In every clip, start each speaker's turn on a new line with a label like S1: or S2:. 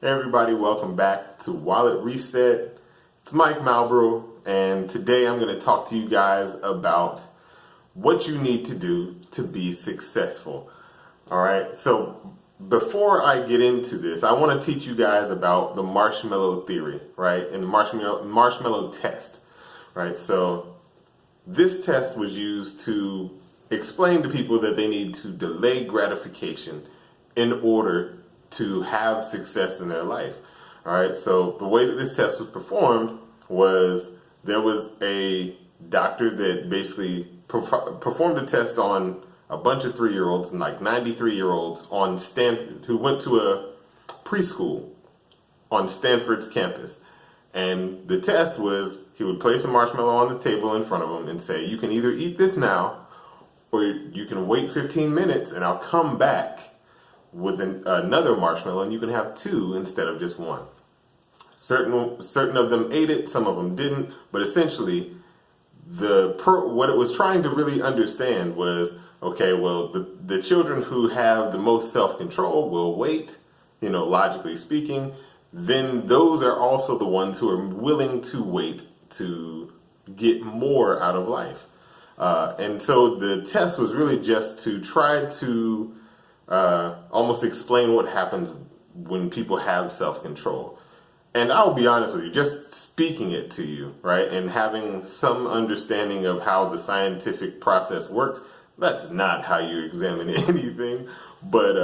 S1: Hey everybody, welcome back to Wallet Reset. It's Mike Malbrough, and today I'm going to talk to you guys about what you need to do to be successful. Alright, so before I get into this, I want to teach you guys about the marshmallow theory, right? And the marshmallow test, right? So this test was used to explain to people that they need to delay gratification in order to have success in their life. All right, so the way that this test was performed was there was a doctor that basically performed a test on a bunch of 3-year-olds and like 93-year-olds on Stanford who went to a preschool on Stanford's campus. And the test was he would place a marshmallow on the table in front of them and say, you can either eat this now or you can wait 15 minutes and I'll come back with another marshmallow and you can have 2 instead of just 1. Certain of them ate it, some of them didn't, but essentially what it was trying to really understand was, okay, well, the children who have the most self-control will wait, logically speaking. Then those are also the ones who are willing to wait to get more out of life. And so the test was really just to try to almost explain what happens when people have self-control. And I'll be honest with you, just speaking it to you, right, and having some understanding of how the scientific process works, that's not how you examine anything. But,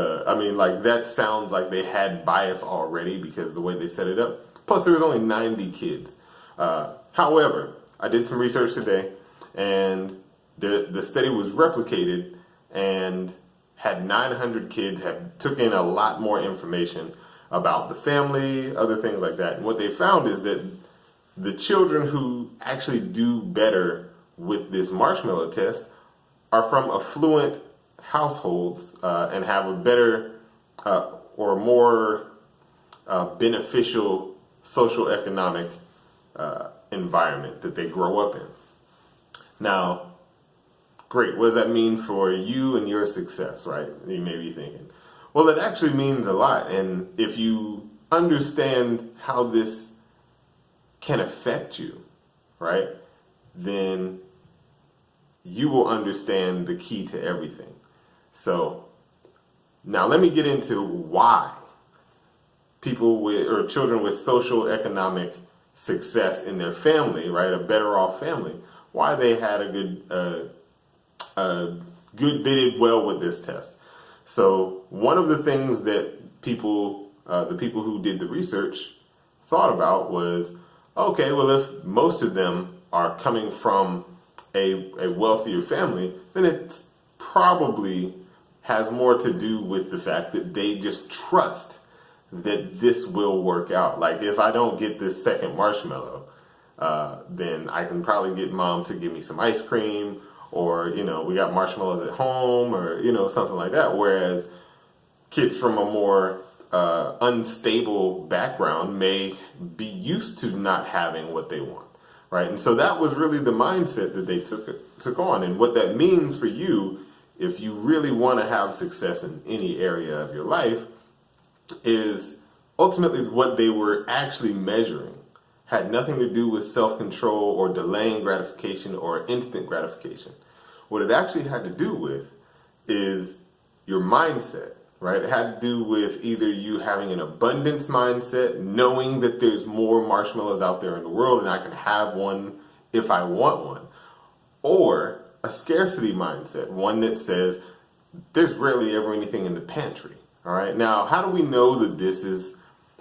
S1: that sounds like they had bias already because the way they set it up. Plus, there was only 90 kids. However, I did some research today, and the study was replicated and had 900 kids, took in a lot more information about the family, other things like that. And what they found is that the children who actually do better with this marshmallow test are from affluent households and have a better or more beneficial social economic environment that they grow up in. Now, great, what does that mean for you and your success, right? You may be thinking. Well, it actually means a lot. And if you understand how this can affect you, right, then you will understand the key to everything. So now let me get into why children with social economic success in their family, right, a better off family, why they had they did well with this test. So one of the things that the people who did the research thought about was, okay, well, if most of them are coming from a wealthier family, then it probably has more to do with the fact that they just trust that this will work out. Like, if I don't get this second marshmallow, then I can probably get mom to give me some ice cream, or, we got marshmallows at home, or, something like that. Whereas kids from a more unstable background may be used to not having what they want, right? And so that was really the mindset that they took on. And what that means for you, if you really want to have success in any area of your life, is ultimately what they were actually measuring had nothing to do with self-control or delaying gratification or instant gratification. What it actually had to do with is your mindset, right? It had to do with either you having an abundance mindset, knowing that there's more marshmallows out there in the world and I can have one if I want one, or a scarcity mindset, one that says there's rarely ever anything in the pantry, all right? Now, how do we know that this is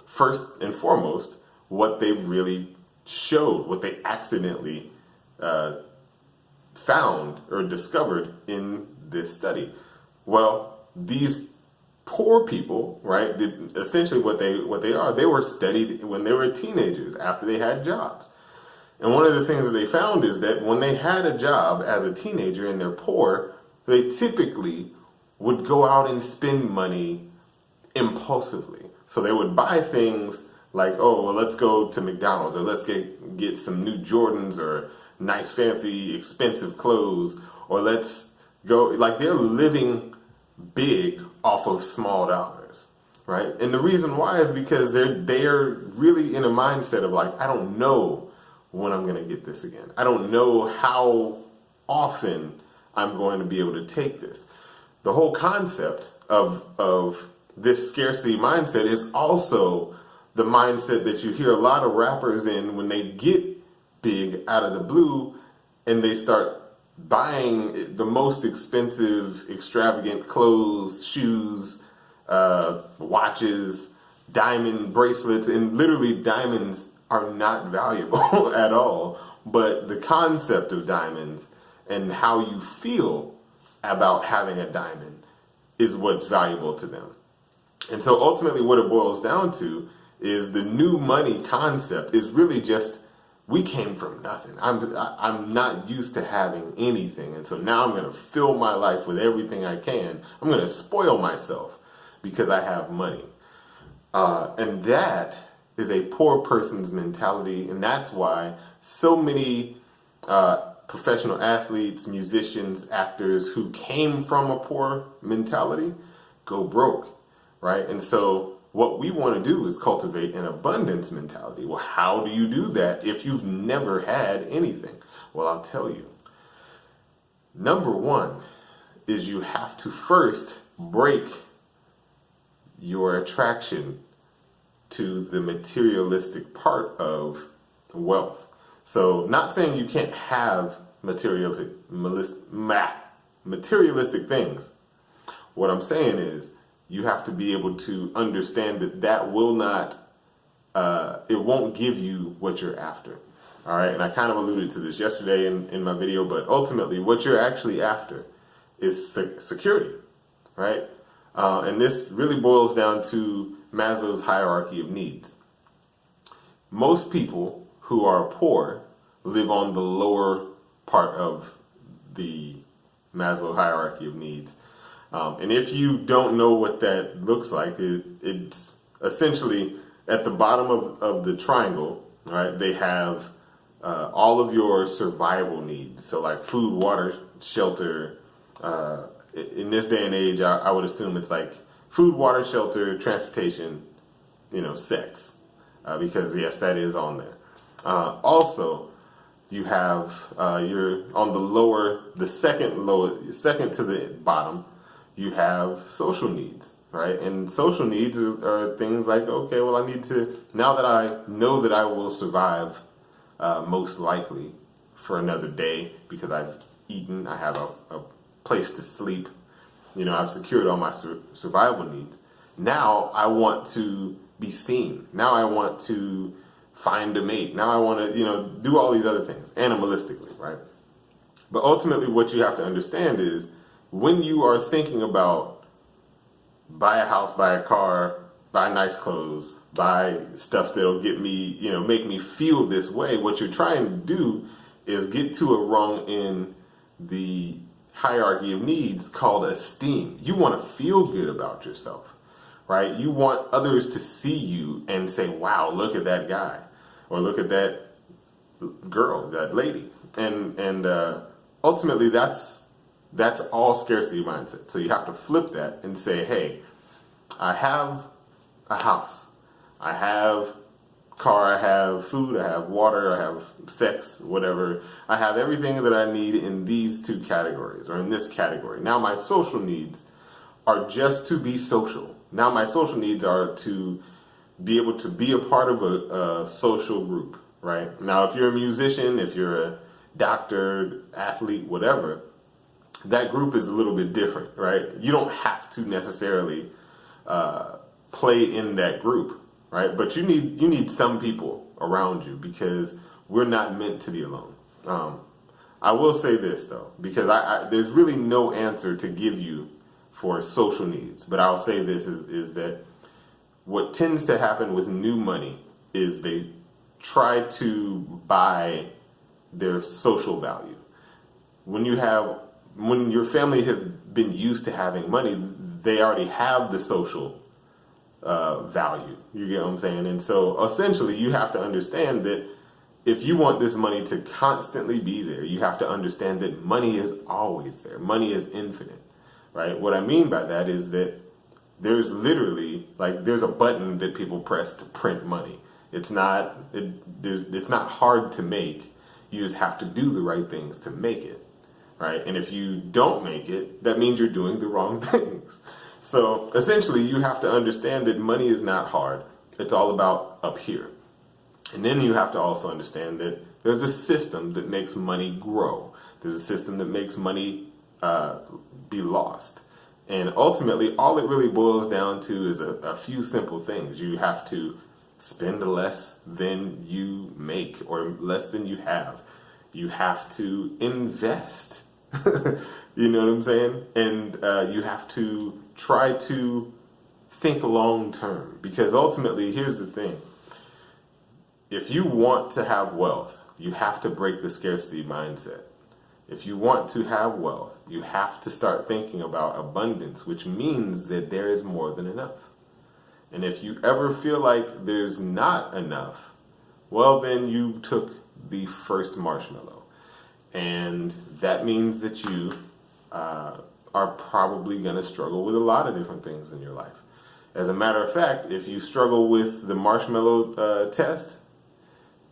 S1: first and foremost what they really showed, what they accidentally found or discovered in this study? Well, these poor people, right, essentially what they are, they were studied when they were teenagers after they had jobs. And one of the things that they found is that when they had a job as a teenager and they're poor, they typically would go out and spend money impulsively. So they would buy things like, oh, well, let's go to McDonald's, or let's get some new Jordans, or nice, fancy, expensive clothes, or let's go, like, they're living big off of small dollars, right? And the reason why is because they're really in a mindset of like, I don't know when I'm going to get this again. I don't know how often I'm going to be able to take this. The whole concept of this scarcity mindset is also the mindset that you hear a lot of rappers in when they get big out of the blue and they start buying the most expensive, extravagant clothes, shoes, watches, diamond bracelets, and literally diamonds are not valuable at all. But the concept of diamonds and how you feel about having a diamond is what's valuable to them. And so ultimately what it boils down to is the new money concept is really just, we came from nothing. I'm not used to having anything. And so now I'm going to fill my life with everything I can. I'm going to spoil myself because I have money. And that is a poor person's mentality. And that's why so many professional athletes, musicians, actors who came from a poor mentality go broke, right? And so what we want to do is cultivate an abundance mentality. Well, how do you do that if you've never had anything? Well, I'll tell you. Number one is you have to first break your attraction to the materialistic part of wealth. So not saying you can't have materialistic things. What I'm saying is you have to be able to understand that will not, it won't give you what you're after. All right. And I kind of alluded to this yesterday in my video, but ultimately what you're actually after is security, right? And this really boils down to Maslow's hierarchy of needs. Most people who are poor live on the lower part of the Maslow hierarchy of needs. And if you don't know what that looks like, it's essentially at the bottom of the triangle, right? They have all of your survival needs. So like food, water, shelter. In this day and age, I would assume it's like food, water, shelter, transportation, sex. Because yes, that is on there. Also, you have you're on the second to the bottom. You have social needs, right? And social needs are things like, okay, well, I need to, now that I know that I will survive most likely for another day because I've eaten, I have a place to sleep, I've secured all my survival needs. Now I want to be seen. Now I want to find a mate. Now I want to, do all these other things animalistically, right? But ultimately what you have to understand is when you are thinking about buy a house, buy a car, buy nice clothes, buy stuff that'll get me, make me feel this way, what you're trying to do is get to a rung in the hierarchy of needs called esteem. You want to feel good about yourself, right? You want others to see you and say, wow, look at that guy, or look at that girl, that lady. And ultimately that's all scarcity mindset. So you have to flip that and say, hey, I have a house, I have car, I have food, I have water, I have sex, whatever. I have everything that I need in these two categories or in this category. Now my social needs are just to be social. Now my social needs are to be able to be a part of a social group, right? Now if you're a musician, if you're a doctor, athlete, whatever, that group is a little bit different, right? You don't have to necessarily play in that group, right? But you need some people around you because we're not meant to be alone. I will say this though, because there's really no answer to give you for social needs. But I'll say this is that what tends to happen with new money is they try to buy their social value. When your family has been used to having money, they already have the social value. You get what I'm saying? And so essentially you have to understand that if you want this money to constantly be there, you have to understand that money is always there. Money is infinite, right? What I mean by that is that There's literally, like, there's a button that people press to print money. It's not hard to make. You just have to do the right things to make it, right? And if you don't make it, that means you're doing the wrong things. So essentially, you have to understand that money is not hard. It's all about up here. And then you have to also understand that there's a system that makes money grow. There's a system that makes money be lost. And ultimately, all it really boils down to is a few simple things. You have to spend less than you make or less than you have. You have to invest. You know what I'm saying? And you have to try to think long term. Because ultimately, here's the thing. If you want to have wealth, you have to break the scarcity mindset. If you want to have wealth, you have to start thinking about abundance, which means that there is more than enough. And if you ever feel like there's not enough, well, then you took the first marshmallow. And that means that you are probably going to struggle with a lot of different things in your life. As a matter of fact, if you struggle with the marshmallow test,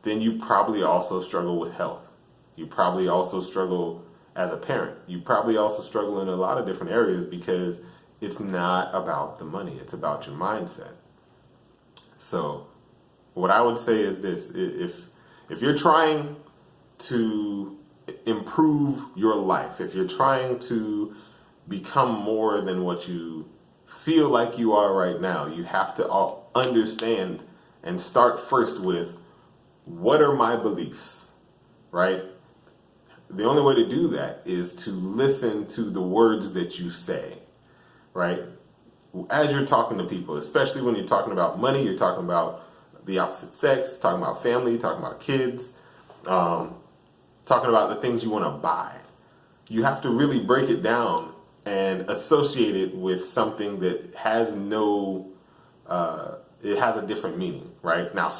S1: then you probably also struggle with health. You probably also struggle as a parent. You probably also struggle in a lot of different areas because it's not about the money. It's about your mindset. So what I would say is this. If you're trying to improve your life, if you're trying to become more than what you feel like you are right now, you have to understand and start first with, what are my beliefs, right? The only way to do that is to listen to the words that you say, right? As you're talking to people, especially when you're talking about money, you're talking about the opposite sex, talking about family, talking about kids, talking about the things you want to buy. You have to really break it down and associate it with something that has it has a different meaning, right? Now,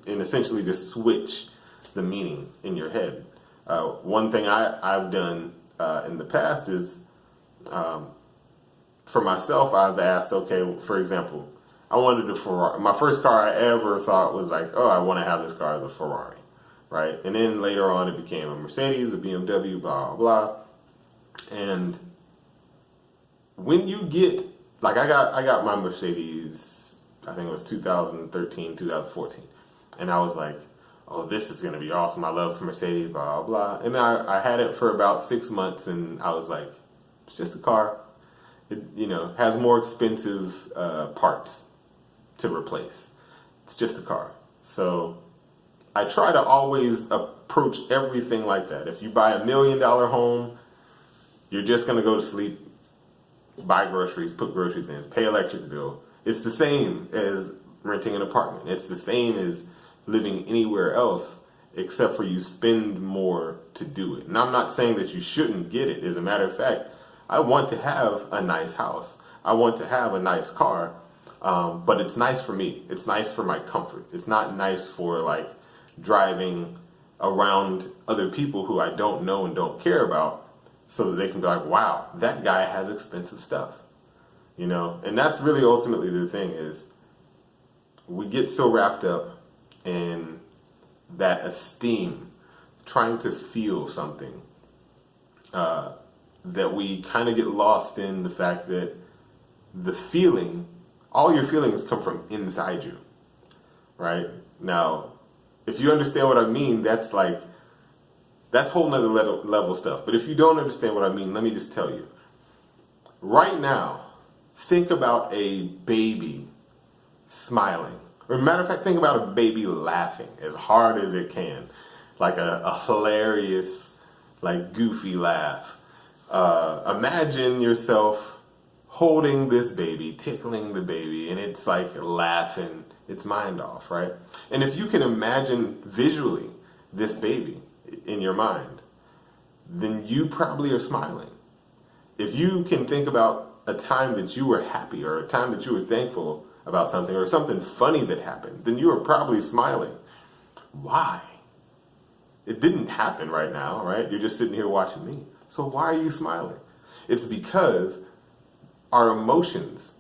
S1: and essentially just switch the meaning in your head. One thing I've done in the past is, for myself, I've asked, okay, for example, I wanted a Ferrari. My first car I ever thought was like, oh, I want to have this car as a Ferrari, right? And then later on it became a Mercedes, a BMW, blah, blah, blah. And when you get, like I got my Mercedes, I think it was 2013, 2014. And I was like, oh, this is going to be awesome. I love Mercedes, blah, blah, blah. And I had it for about 6 months, and I was like, it's just a car. It, has more expensive parts to replace. It's just a car. So I try to always approach everything like that. If you buy $1 million home, you're just going to go to sleep, buy groceries, put groceries in, pay electric bill. It's the same as renting an apartment. It's the same as living anywhere else, except for you spend more to do it. And I'm not saying that you shouldn't get it. As a matter of fact, I want to have a nice house. I want to have a nice car, but it's nice for me. It's nice for my comfort. It's not nice for like driving around other people who I don't know and don't care about, so that they can be like, wow, that guy has expensive stuff. And that's really ultimately the thing is, we get so wrapped up in that esteem, trying to feel something, that we kind of get lost in the fact that the feeling, all your feelings come from inside you, right? Now, if you understand what I mean, that's whole nother level stuff. But if you don't understand what I mean, let me just tell you. Right now, think about a baby smiling. Or matter of fact, think about a baby laughing as hard as it can. Like a hilarious, like goofy laugh. Imagine yourself holding this baby, tickling the baby, and it's like laughing its mind off, right? And if you can imagine visually this baby in your mind, then you probably are smiling. If you can think about a time that you were happy or a time that you were thankful about something or something funny that happened, then you are probably smiling. Why? It didn't happen right now, right? You're just sitting here watching me. So why are you smiling? It's because our emotions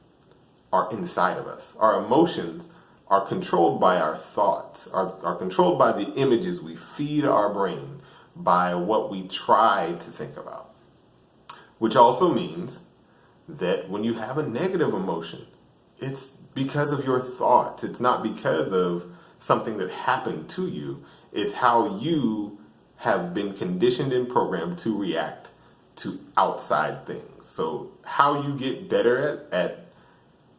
S1: are inside of us. Our emotions are controlled by our thoughts, are controlled by the images we feed our brain, by what we try to think about. Which also means that when you have a negative emotion, it's because of your thoughts. It's not because of something that happened to you. It's how you have been conditioned and programmed to react to outside things. So how you get better at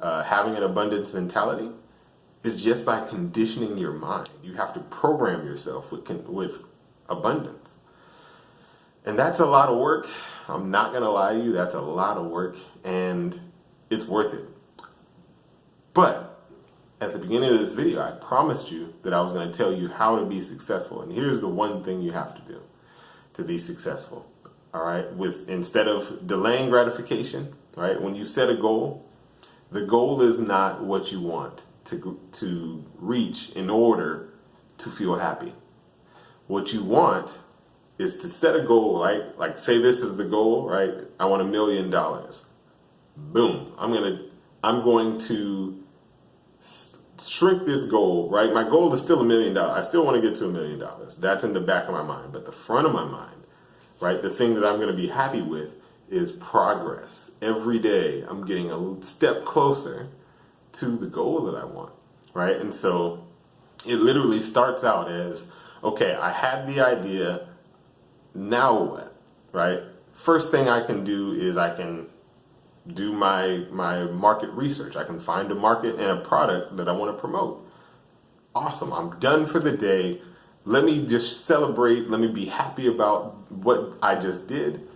S1: having an abundance mentality is just by conditioning your mind. You have to program yourself with abundance. And that's a lot of work. I'm not going to lie to you, that's a lot of work, and it's worth it. But at the beginning of this video, I promised you that I was going to tell you how to be successful. And here's the one thing you have to do to be successful. All right, instead of delaying gratification, right? When you set a goal, the goal is not what you want to reach in order to feel happy. What you want is to set a goal, right? Like say this is the goal, right? I want $1 million. Boom. I'm going to shrink this goal, right? My goal is still $1 million. I still want to get to $1 million. That's in the back of my mind. But the front of my mind, right? The thing that I'm going to be happy with is progress. Every day I'm getting a step closer to the goal that I want, right? And so it literally starts out as, okay, I had the idea, now what, right? First thing I can do is I can do my market research. I can find a market and a product that I want to promote. Awesome, I'm done for the day. Let me just celebrate. Let me be happy about what I just did.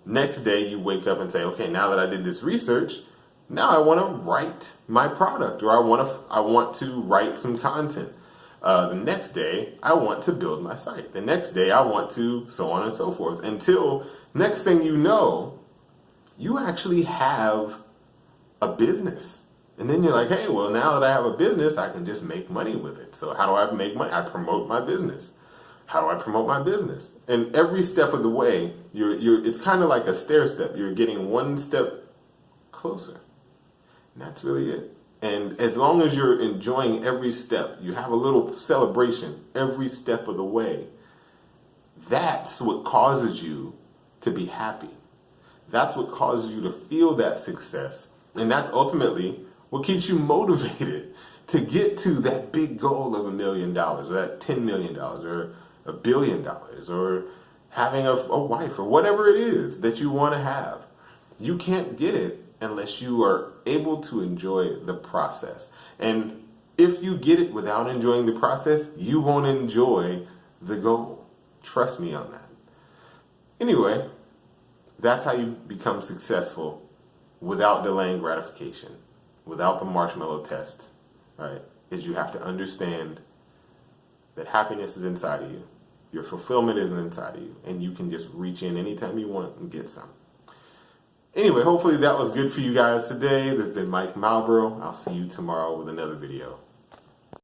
S1: Next day you wake up and say, okay, now that I did this research, now I want to write my product, or I want to write some content. The next day I want to build my site. The next day I want to, so on and so forth, until next thing you know, you actually have a business. And then you're like, hey, well, now that I have a business, I can just make money with it. So how do I make money? I promote my business. How do I promote my business? And every step of the way, it's kind of like a stair step. You're getting one step closer. And that's really it. And as long as you're enjoying every step, you have a little celebration every step of the way, that's what causes you to be happy. That's what causes you to feel that success. And that's ultimately what keeps you motivated to get to that big goal of $1 million, or that $10 million, or $1 billion, or having a wife, or whatever it is that you want to have. You can't get it unless you are able to enjoy the process. And if you get it without enjoying the process, you won't enjoy the goal. Trust me on that. Anyway, that's how you become successful without delaying gratification, without the marshmallow test, right? Is you have to understand that happiness is inside of you. Your fulfillment is inside of you, and you can just reach in anytime you want and get some. Anyway, hopefully that was good for you guys today. This has been Mike Malbrough. I'll see you tomorrow with another video.